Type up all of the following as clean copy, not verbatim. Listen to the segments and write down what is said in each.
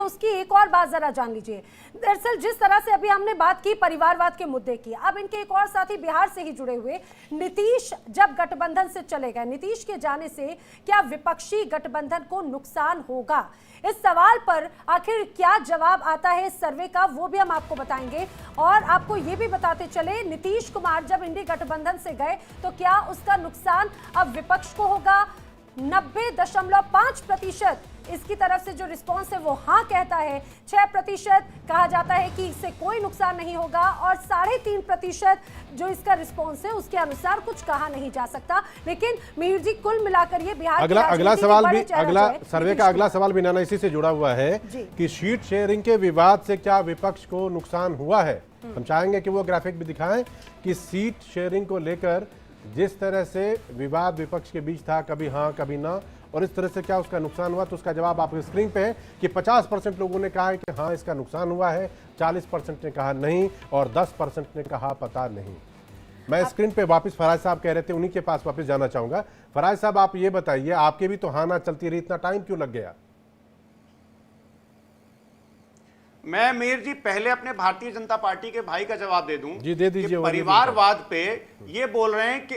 उसकी एक और बात जरा जान लीजिए। दरअसल जिस तरह से अभी हमने बात की परिवारवाद के मुद्दे की, अब इनके एक और साथी बिहार से ही जुड़े हुए नीतीश जब गठबंधन से चले गए, नीतीश के जाने से क्या विपक्षी गठबंधन को नुकसान होगा? इस सवाल पर आखिर क्या जवाब आता है इस सर्वे का, वो भी हम आपको बताएंगे। और आपको ये भी बताते चले, नीतीश कुमार जब इंडी गठबंधन से गए तो क्या उसका नुकसान अब विपक्ष को होगा? 90.5% इसकी तरफ से जो रिस्पॉन्स है वो हाँ कहता है, 6% कहा जाता है कि इससे कोई नुकसान नहीं होगा, और 3.5% जो इसका रिस्पॉन्स है उसके अनुसार कुछ कहा नहीं जा सकता। लेकिन मीर जी, कुल मिलाकर ये बिहार अगला सवाल भी, अगला सर्वे का अगला सवाल भी नाना इसी से जुड़ा हुआ है कि सीट शेयरिंग के विवाद से क्या विपक्ष को नुकसान हुआ है। हम चाहेंगे कि वो ग्राफिक भी दिखाएं कि सीट शेयरिंग को लेकर जिस तरह से विवाद विपक्ष के बीच था, कभी हाँ कभी ना, और इस तरह से क्या उसका नुकसान हुआ। तो उसका जवाब आपकी स्क्रीन पे है कि 50% लोगों ने कहा है कि हाँ इसका नुकसान हुआ है, 40% ने कहा नहीं, और 10% ने कहा पता नहीं। मैं स्क्रीन पे वापस फराज साहब कह रहे थे, उन्हीं के पास वापस जाना चाहूंगा। फराज साहब, आप ये बताइए, आपके भी तो हाँ ना चलती रही, इतना टाइम क्यों लग गया? मैं मीर जी पहले अपने भारतीय जनता पार्टी के भाई का जवाब दे दूं। जी दे दीजिए। परिवारवाद पे ये बोल रहे हैं कि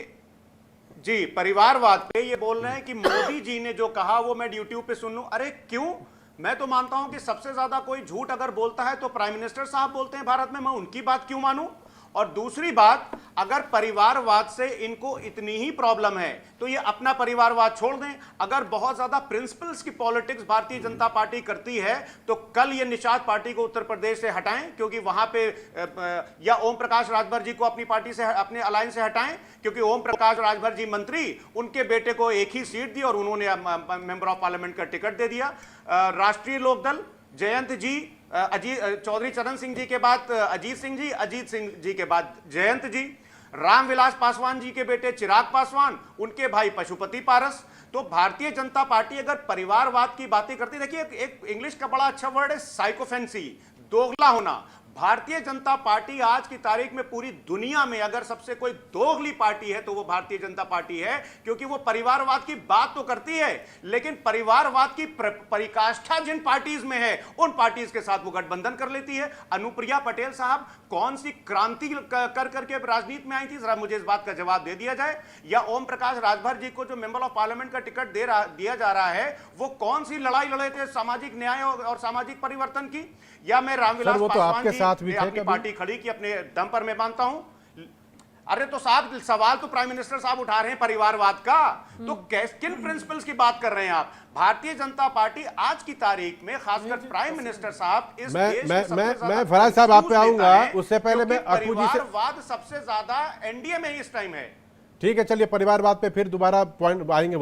जी परिवारवाद पे ये बोल रहे हैं कि मोदी जी ने जो कहा वो मैं यूट्यूब पे सुन लूं। अरे क्यों? मैं तो मानता हूं कि सबसे ज्यादा कोई झूठ अगर बोलता है तो प्राइम मिनिस्टर साहब बोलते हैं भारत में, मैं उनकी बात क्यों मानूं? और दूसरी बात, अगर परिवारवाद से इनको इतनी ही प्रॉब्लम है तो ये अपना परिवारवाद छोड़ दें। अगर बहुत ज्यादा प्रिंसिपल्स की पॉलिटिक्स भारतीय जनता पार्टी करती है तो कल ये निषाद पार्टी को उत्तर प्रदेश से हटाएं, क्योंकि वहां पे या ओम प्रकाश राजभर जी को अपनी पार्टी से, अपने अलायंस से हटाएं, क्योंकि ओम प्रकाश राजभर जी मंत्री, उनके बेटे को एक ही सीट दी और उन्होंने मेंबर ऑफ पार्लियामेंट का टिकट दे दिया। राष्ट्रीय लोकदल, जयंत जी, चौधरी चरण सिंह जी के बाद अजीत सिंह जी के बाद जयंत जी, रामविलास पासवान जी के बेटे चिराग पासवान, उनके भाई पशुपति पारस। तो भारतीय जनता पार्टी अगर परिवारवाद की बातें करती, देखिए एक इंग्लिश का बड़ा अच्छा वर्ड है साइकोफेंसी, दोगला होना। भारतीय जनता पार्टी आज की तारीख में पूरी दुनिया में अगर सबसे कोई दोगली पार्टी है तो वो भारतीय जनता पार्टी है, क्योंकि वो परिवारवाद की बात तो करती है लेकिन परिवारवाद की परिकाष्ठा जिन पार्टीज में है उन पार्टीज के साथ वो गठबंधन कर लेती है। अनुप्रिया पटेल साहब कौन सी क्रांति कर करके राजनीति में आई थी, जरा मुझे इस बात का जवाब दे दिया जाए। या ओम प्रकाश राजभर जी को जो मेंबर ऑफ पार्लियामेंट का टिकट दिया जा रहा है, वो कौन सी लड़ाई लड़े थे सामाजिक न्याय और सामाजिक परिवर्तन की? या मैं रामविलास पासवान जी अपनी पार्टी खड़ी की अपने दम पर, मैं मानता हूं। अरे तो साहब सवाल तो प्राइम मिनिस्टर साहब उठा रहे हैं परिवारवाद का, तो किन प्रिंसिपल्स की बात कर रहे हैं आप? भारतीय जनता पार्टी आज की तारीख में, खासकर प्राइम मिनिस्टर साहब, इस मैं फराज साहब आप पे आऊंगा, उससे पहले मैं परिवारवाद सबसे ज्यादा एनडीए में इस टाइम है। ठीक है, चलिए परिवारवाद पे फिर दोबारा पॉइंट आएंगे।